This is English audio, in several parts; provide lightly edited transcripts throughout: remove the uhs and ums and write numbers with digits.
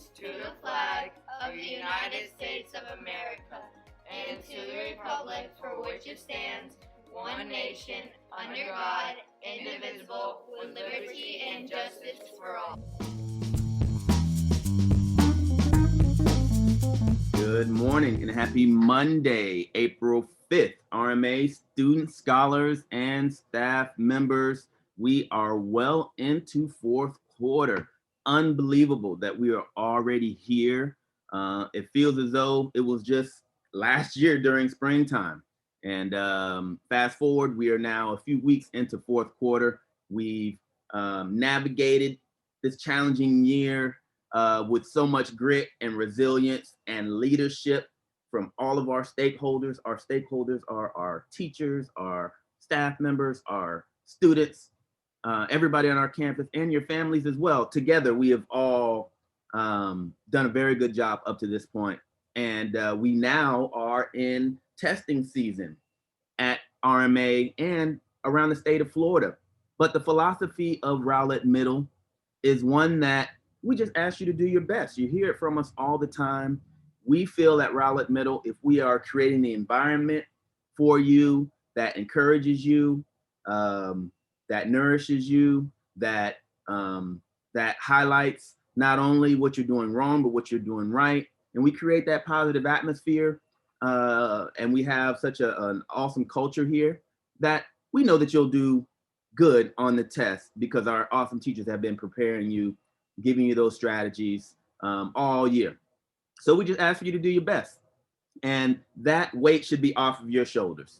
allegiance to the flag of the United States of America and to the republic for which it stands, one nation, under God, indivisible, with liberty and justice for all. Good morning and happy Monday, April 5th. RMA students, scholars, and staff members, we are well into fourth quarter. Unbelievable that we are already here. It feels as though it was just last year during springtime. And fast forward, we are now a few weeks into fourth quarter. We've navigated this challenging year with so much grit and resilience and leadership from all of our stakeholders. Our stakeholders are our teachers, our staff members, our students, everybody on our campus, and your families as well. Together, we have all done a very good job up to this point. And we now are in testing season at RMA and around the state of Florida. But the philosophy of Rowlett Middle is one that we just ask you to do your best. You hear it from us all the time. We feel at Rowlett Middle, if we are creating the environment for you that encourages you, that nourishes you, that highlights not only what you're doing wrong, but what you're doing right, and we create that positive atmosphere, and we have such an awesome culture here that we know that you'll do good on the test because our awesome teachers have been preparing you, giving you those strategies all year. So we just ask for you to do your best. And that weight should be off of your shoulders.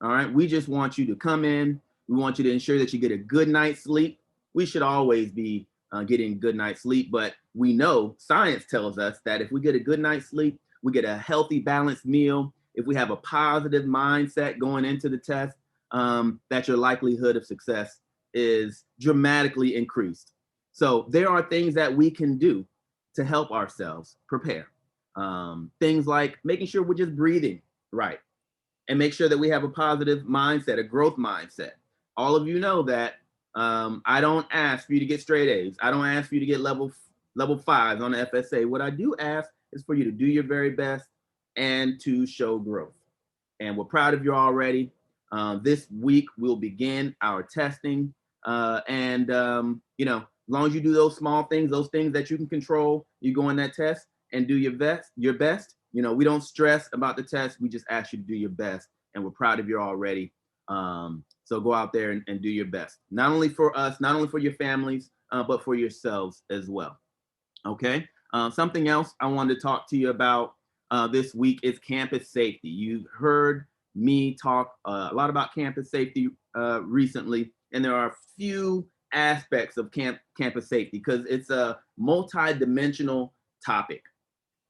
All right. We just want you to come in. We want you to ensure that you get a good night's sleep. We should always be getting good night's sleep, but we know science tells us that if we get a good night's sleep, we get a healthy, balanced meal. If we have a positive mindset going into the test, that your likelihood of success is dramatically increased. So there are things that we can do to help ourselves prepare. Things like making sure we're just breathing right and make sure that we have a positive mindset, a growth mindset. All of you know that I don't ask for you to get straight A's. I don't ask for you to get level 5s on the FSA. What I do ask is for you to do your very best and to show growth. And we're proud of you already. This week we'll begin our testing, and as long as you do those small things, those things that you can control, you go in that test and do your best. We don't stress about the test. We just ask you to do your best, and we're proud of you already. So go out there and do your best, not only for us, not only for your families, but for yourselves as well. Okay. Something else I wanted to talk to you about this week is campus safety. You've heard me talk a lot about campus safety recently, and there are a few aspects of campus safety because it's a multi-dimensional topic.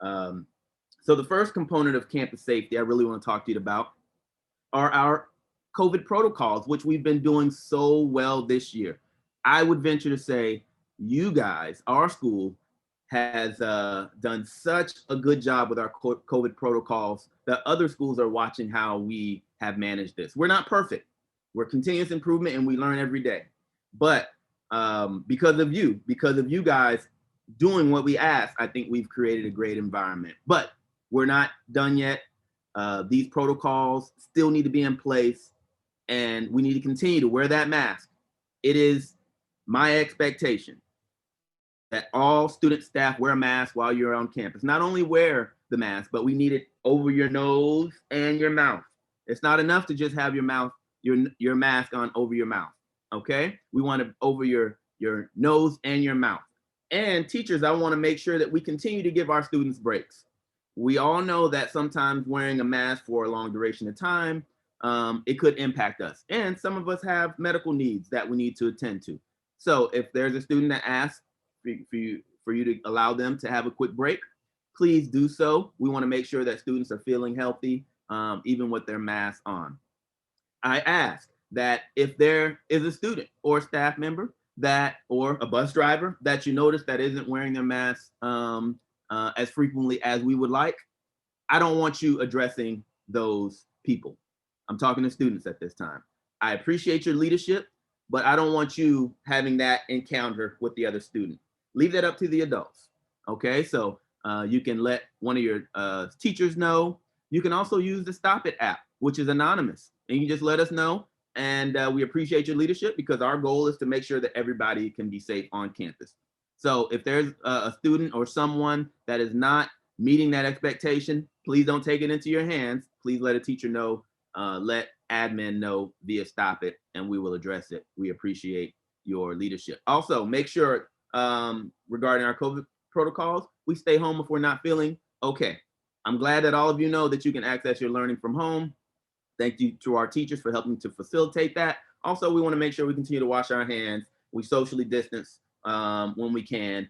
So the first component of campus safety I really want to talk to you about are our COVID protocols, which we've been doing so well this year. I would venture to say you guys, our school, has done such a good job with our COVID protocols that other schools are watching how we have managed this. We're not perfect. We're continuous improvement and we learn every day. But because of you guys doing what we asked, I think we've created a great environment. But we're not done yet. These protocols still need to be in place, and we need to continue to wear that mask. It is my expectation that all student staff wear a mask while you're on campus. Not only wear the mask, but we need it over your nose and your mouth. It's not enough to just have your mask on over your mouth. Okay, we want it over your nose and your mouth. And teachers, I want to make sure that we continue to give our students breaks. We all know that sometimes wearing a mask for a long duration of time, it could impact us. And some of us have medical needs that we need to attend to. So if there's a student that asks for you to allow them to have a quick break, please do so. We want to make sure that students are feeling healthy, even with their mask on. I ask that if there is a student or a staff member or a bus driver that you notice that isn't wearing their mask as frequently as we would like, I don't want you addressing those people. I'm talking to students at this time. I appreciate your leadership, but I don't want you having that encounter with the other student. Leave that up to the adults. Okay, so you can let one of your teachers know. You can also use the Stop It app, which is anonymous, and you just let us know. And we appreciate your leadership because our goal is to make sure that everybody can be safe on campus. So if there's a student or someone that is not meeting that expectation, please don't take it into your hands. Please let a teacher know, let admin know via Stop It, and we will address it. We appreciate your leadership. Also, make sure regarding our COVID protocols, we stay home if we're not feeling okay. I'm glad that all of you know that you can access your learning from home. Thank you to our teachers for helping to facilitate that. Also, we want to make sure we continue to wash our hands. We socially distance when we can.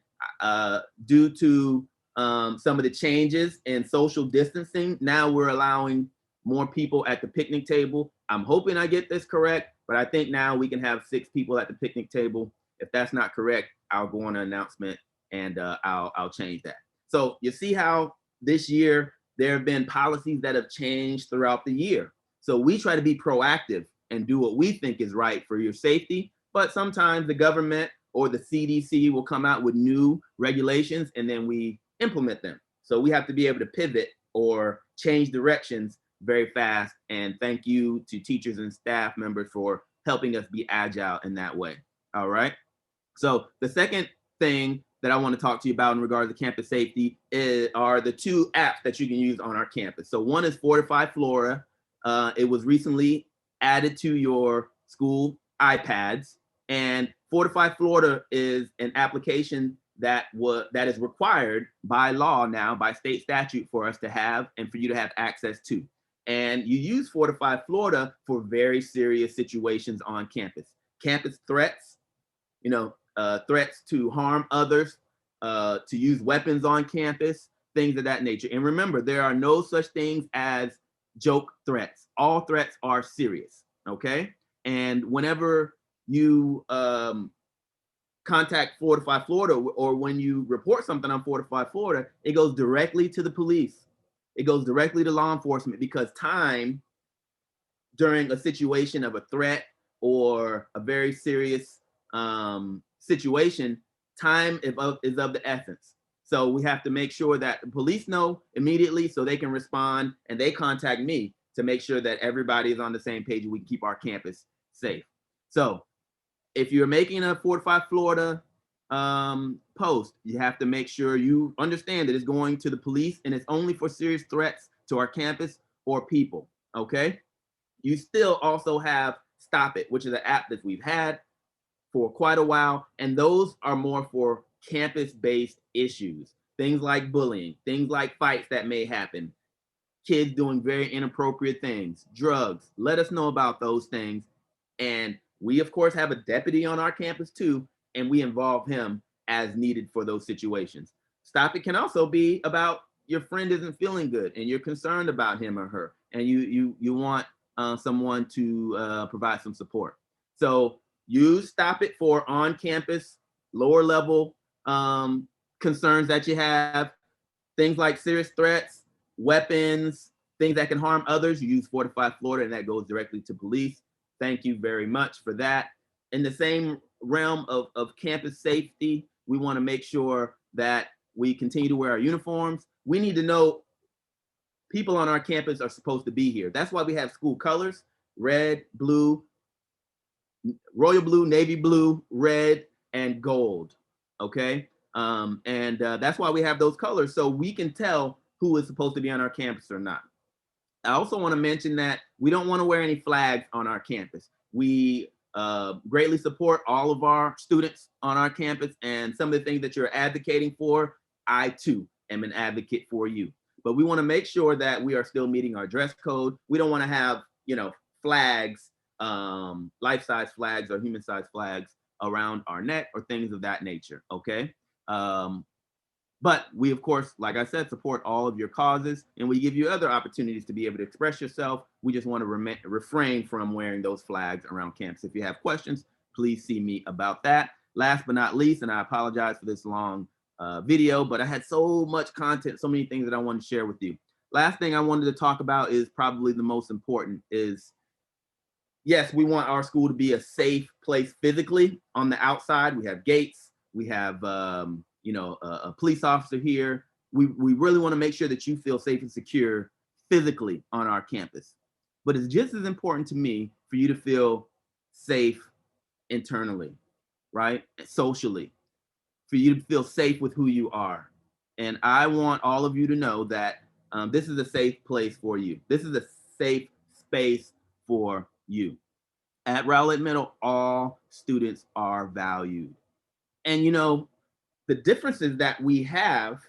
Due to some of the changes in social distancing, now we're allowing more people at the picnic table. I'm hoping I get this correct, but I think now we can have 6 people at the picnic table. If that's not correct, I'll go on an announcement and I'll change that. So you see how this year there have been policies that have changed throughout the year. So we try to be proactive and do what we think is right for your safety. But sometimes the government or the CDC will come out with new regulations and then we implement them. So we have to be able to pivot or change directions very fast. And thank you to teachers and staff members for helping us be agile in that way. All right. So the second thing that I want to talk to you about in regards to campus safety are the 2 apps that you can use on our campus. So one is Fortify Florida. It was recently added to your school iPads, and Fortify Florida is an application that is required by law now, by state statute, for us to have and for you to have access to. And you use Fortify Florida for very serious situations on campus. Campus threats, threats to harm others, to use weapons on campus, things of that nature. And remember, there are no such things as joke threats. All threats are serious, okay? And whenever you contact Fortify Florida, or when you report something on Fortify Florida, it goes directly to the police. It goes directly to law enforcement, because time during a situation of a threat or a very serious situation, time is of the essence. So we have to make sure that the police know immediately so they can respond, and they contact me to make sure that everybody is on the same page and we can keep our campus safe. So if you're making a Fortify Florida post, you have to make sure you understand that it's going to the police and it's only for serious threats to our campus or people, okay? You still also have Stop It, which is an app that we've had for quite a while, and those are more for campus-based issues, things like bullying, things like fights that may happen, kids doing very inappropriate things, drugs. Let us know about those things. And we, of course, have a deputy on our campus too, and we involve him as needed for those situations. Stop It can also be about your friend isn't feeling good and you're concerned about him or her, and you want someone to provide some support. So use Stop It for on-campus, lower level concerns that you have, things like serious threats, weapons, things that can harm others. You use Fortify Florida, and that goes directly to police. Thank you very much for that. In the same realm of campus safety, we want to make sure that we continue to wear our uniforms. We need to know people on our campus are supposed to be here. That's why we have school colors: red, blue, royal blue, navy blue, red, and gold. Okay. That's why we have those colors, so we can tell who is supposed to be on our campus or not. I also want to mention that we don't want to wear any flags on our campus. We greatly support all of our students on our campus, and some of the things that you're advocating for, I too am an advocate for you. But we want to make sure that we are still meeting our dress code. We don't want to have, flags, life-size flags or human-size flags around our neck or things of that nature, okay? But we, of course, like I said, support all of your causes, and we give you other opportunities to be able to express yourself. We just want to refrain from wearing those flags around campus. If you have questions, please see me about that. Last but not least, and I apologize for this long video, but I had so much content, so many things that I wanted to share with you. Last thing I wanted to talk about is probably the most important is, yes, we want our school to be a safe place physically on the outside. We have gates, we have a police officer here. We really want to make sure that you feel safe and secure physically on our campus. But it's just as important to me for you to feel safe internally, right? Socially, for you to feel safe with who you are. And I want all of you to know that this is a safe place for you. This is a safe space for you. At Rowlett Middle, all students are valued. And the differences that we have,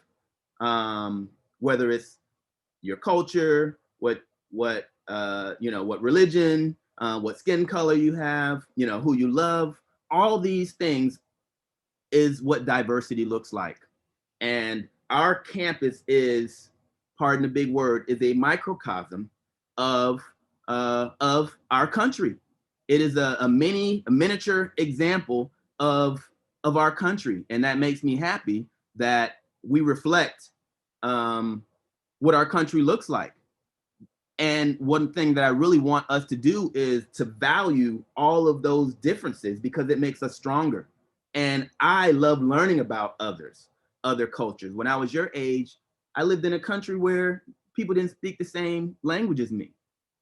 whether it's your culture, what religion, what skin color you have, who you love, all these things is what diversity looks like. And our campus is, pardon the big word, is a microcosm of our country. It is a miniature example of our country, and that makes me happy that we reflect what our country looks like. And one thing that I really want us to do is to value all of those differences, because it makes us stronger. And I love learning about other cultures. When I was your age, I lived in a country where people didn't speak the same language as me.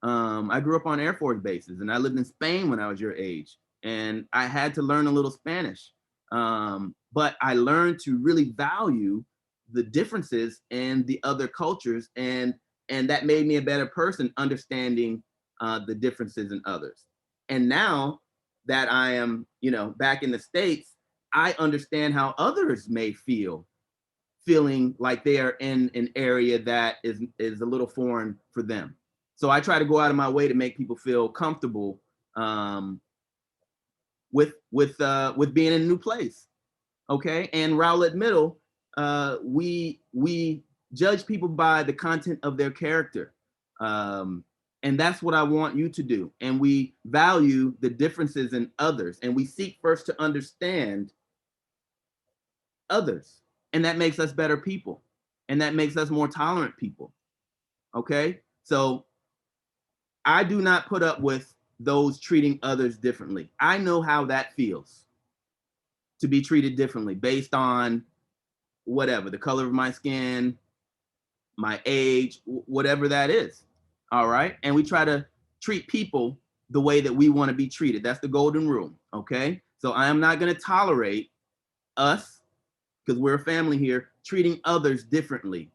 I grew up on Air Force bases, and I lived in Spain when I was your age, and I had to learn a little Spanish. But I learned to really value the differences in the other cultures, and that made me a better person, understanding the differences in others. And now that I am, back in the States, I understand how others may feeling like they are in an area that is a little foreign for them. So I try to go out of my way to make people feel comfortable with being in a new place. Okay, and Rowlett Middle, we judge people by the content of their character, and that's what I want you to do. And we value the differences in others, and we seek first to understand others, and that makes us better people, and that makes us more tolerant people. Okay, so I do not put up with those treating others differently. I know how that feels, to be treated differently based on whatever, the color of my skin, my age, whatever that is. All right. And we try to treat people the way that we want to be treated. That's the golden rule. Okay. So I am not going to tolerate us, because we're a family here, treating others differently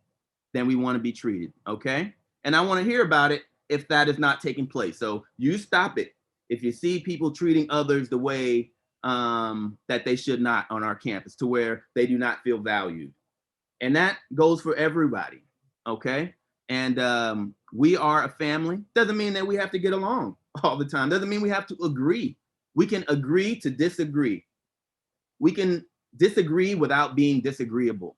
than we want to be treated. Okay. And I want to hear about it if that is not taking place. So you stop it if you see people treating others the way that they should not on our campus, to where they do not feel valued. And that goes for everybody. Okay. And we are a family. Doesn't mean that we have to get along all the time. Doesn't mean we have to agree. We can agree to disagree. We can disagree without being disagreeable.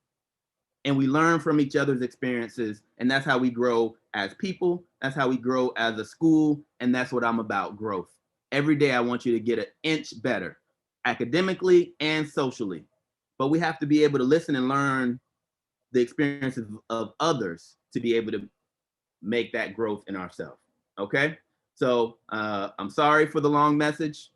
And we learn from each other's experiences. And that's how we grow as people. That's how we grow as a school. And that's what I'm about, growth. Every day I want you to get an inch better, academically and socially. But we have to be able to listen and learn the experiences of others to be able to make that growth in ourselves. Okay. So I'm sorry for the long message.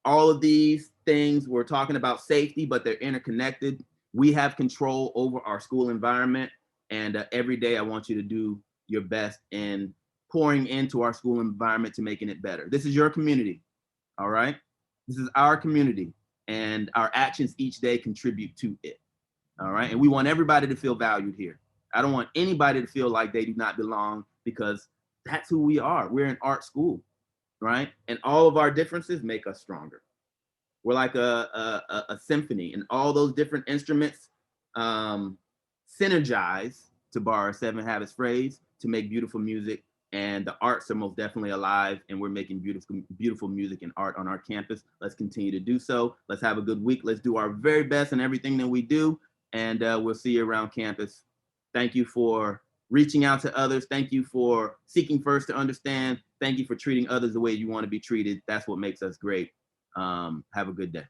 All of these things, we're talking about safety, but they're interconnected. We have control over our school environment. And every day I want you to do your best in pouring into our school environment to making it better. This is your community. All right. This is our community, and our actions each day contribute to it. All right. And we want everybody to feel valued here. I don't want anybody to feel like they do not belong, because that's who we are. We're an art school, right? And all of our differences make us stronger. We're like a symphony, and all those different instruments synergize, to borrow a Seven Habits phrase, to make beautiful music. And the arts are most definitely alive, and we're making beautiful music and art on our campus. Let's continue to do so. Let's have a good week. Let's do our very best in everything that we do. And we'll see you around campus. Thank you for reaching out to others. Thank you for seeking first to understand. Thank you for treating others the way you want to be treated. That's what makes us great. Have a good day.